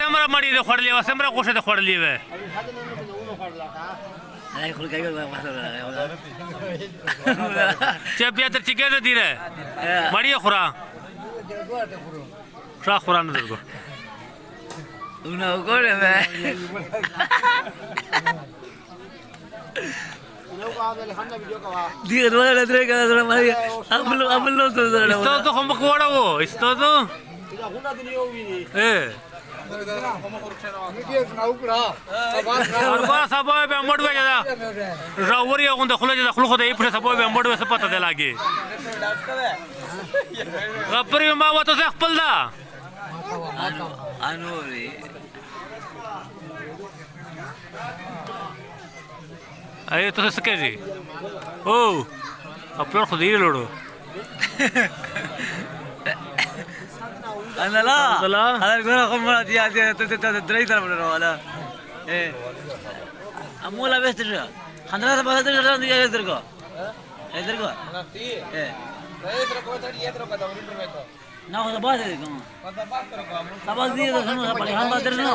سمره مړی د خړلې و سمره غوښه د خړلې و چې بیا تر چې ګټه دیره مړی خورا شا خورا نه درګو Una cosa me. Dia dua ada tiga ada orang mari. Abel lo tu ada. Isto tu kamu kuada wo, isto tu. Arba sabah be amadu be jada. Rawuri agun da khula jada khulu khode ipre sabah be amadu be sepata de lagi. Gapri ma wa to zakhpal da. Anuri. Ayo tu sekali. Oh, upload khudi lodo. أنا لا أنا أقول لكم مرات يا تدري ترى ولا إيه أمولا بس ترى خندنا سبعة ترى ترى يا ترى إيه ترى إيه ना हो बात है कौन सब दिए तो सुनो सब परेशान बात है ना